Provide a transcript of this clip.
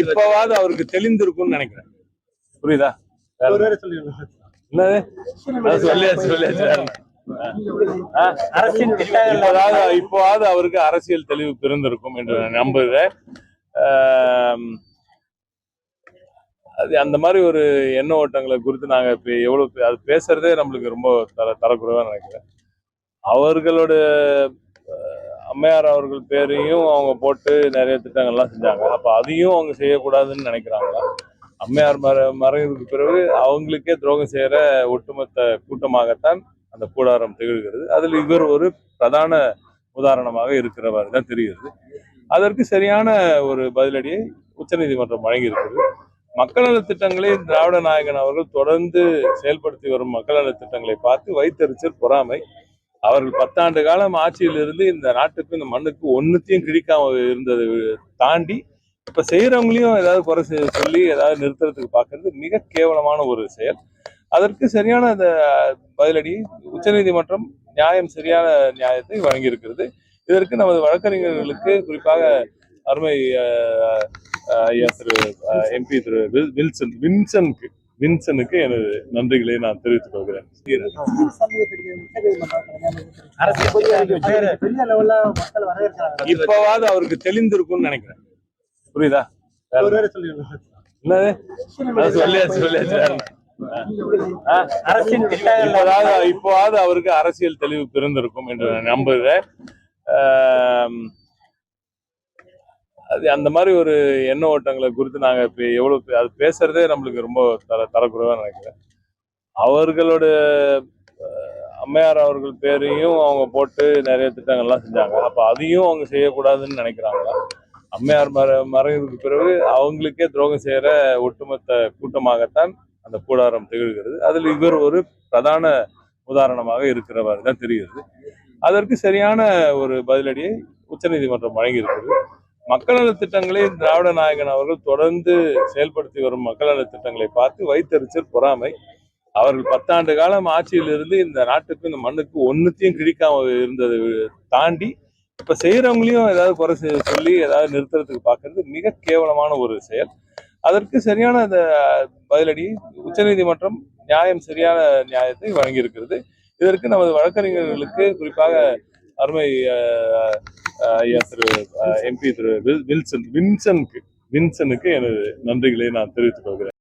இப்பவாவது அவருக்கு தெளிந்திருக்கும்னு நினைக்கிறேன். புரியுதா? இப்போவாவது அவருக்கு அரசியல் தெளிவு பிறந்திருக்கும் என்று நான் நம்புகிறேன். அது அந்த மாதிரி ஒரு எண்ண ஓட்டங்களை குறித்து நாங்க இப்ப எவ்வளவு அது பேசுறதே நம்மளுக்கு ரொம்ப தரக்குறைவா நினைக்கிறேன். அவர்களோட அம்மையார் அவர்கள் பேரையும் அவங்க போட்டு நிறைய திட்டங்கள்லாம் செஞ்சாங்க. அப்ப அதையும் அவங்க செய்யக்கூடாதுன்னு நினைக்கிறாங்களா? அம்மையார் மறைவுக்கு பிறகு அவங்களுக்கே துரோகம் செய்யற ஒட்டுமொத்த கூட்டமாகத்தான் அந்த கூடாரம் திகழ்கிறது. அதில் இவர் ஒரு பிரதான உதாரணமாக இருக்கிறவர் தான் தெரிகிறது. அதற்கு சரியான ஒரு பதிலடியை உச்சநீதிமன்றம் வழங்கி இருக்கிறது. மக்கள் நல திட்டங்களை திராவிட நாயகன் அவர்கள் தொடர்ந்து செயல்படுத்தி வரும் மக்கள் நல திட்டங்களை பார்த்து வைத்தறிச்சல், பொறாமை. அவர்கள் 10 ஆண்டு காலம் ஆட்சியில் இருந்து இந்த நாட்டுக்கு இந்த மண்ணுக்கு ஒன்னுத்தையும் கிழிக்காம இருந்ததை தாண்டி இப்ப செய்யறவங்களையும் ஏதாவது குறை சொல்லி ஏதாவது நிறுத்துறதுக்கு பார்க்கறது மிக கேவலமான ஒரு செயல். அதற்கு சரியான அந்த பதிலடி உச்சநீதிமன்றம் சரியான நியாயத்தை வழங்கி இருக்கிறது. இதற்கு நமது வழக்கறிஞர்களுக்கு குறிப்பாக அருமை திரு எம்பி திரு வின்சனுக்கு எனது நன்றிகளை நான் தெரிவித்துக் கொள்கிறேன். இப்பவாவது அவருக்கு தெளிந்திருக்கும்னு நினைக்கிறேன். புரியுதா? இப்போவாவது அவருக்கு அரசியல் தெளிவு பிறந்திருக்கும் என்று நான் நம்புகிறேன். அது அந்த மாதிரி ஒரு எண்ண ஓட்டங்களை குறித்து நாங்க இப்ப எவ்வளவு அது பேசுறதே நம்மளுக்கு ரொம்ப தரக்குறைவா நினைக்கிறேன். அவர்களோட அம்மையார் அவர்கள் பேரையும் அவங்க போட்டு நிறைய திட்டங்கள்லாம் செஞ்சாங்க. அப்ப அதையும் அவங்க செய்யக்கூடாதுன்னு நினைக்கிறாங்களா? அம்மையார் மறைவுக்கு பிறகு அவங்களுக்கே துரோகம் செய்யற ஒட்டுமொத்த கூட்டமாகத்தான் அந்த கூடாரம் திகழ்கிறது. அதில் இவர் ஒரு பிரதான உதாரணமாக இருக்கிறவர் தான் தெரிகிறது. அதற்கு சரியான ஒரு பதிலடியை உச்சநீதிமன்றம் வழங்கி இருக்கிறது. மக்கள் நல திட்டங்களை திராவிட நாயகன் அவர்கள் தொடர்ந்து செயல்படுத்தி வரும் மக்கள் நல திட்டங்களை பார்த்து வைத்தறிச்சல், பொறாமை. அவர்கள் 10 ஆண்டு காலம் ஆட்சியில் இருந்து இந்த நாட்டுக்கு இந்த மண்ணுக்கு ஒன்னுத்தையும் கிழிக்காம இருந்ததை தாண்டி இப்ப செய்யறவங்களையும் ஏதாவது குறை சொல்லி ஏதாவது நிறுத்துறதுக்கு பார்க்கறது மிக கேவலமான ஒரு செயல். அதற்கு சரியான அந்த பதிலடி உச்சநீதிமன்றம் சரியான நியாயத்தை வழங்கி இருக்கிறது. இதற்கு நமது வழக்கறிஞர்களுக்கு குறிப்பாக அருமை திரு எம்பி திரு வின்சனுக்கு எனது நன்றிகளை நான் தெரிவித்துக் கொள்கிறேன்.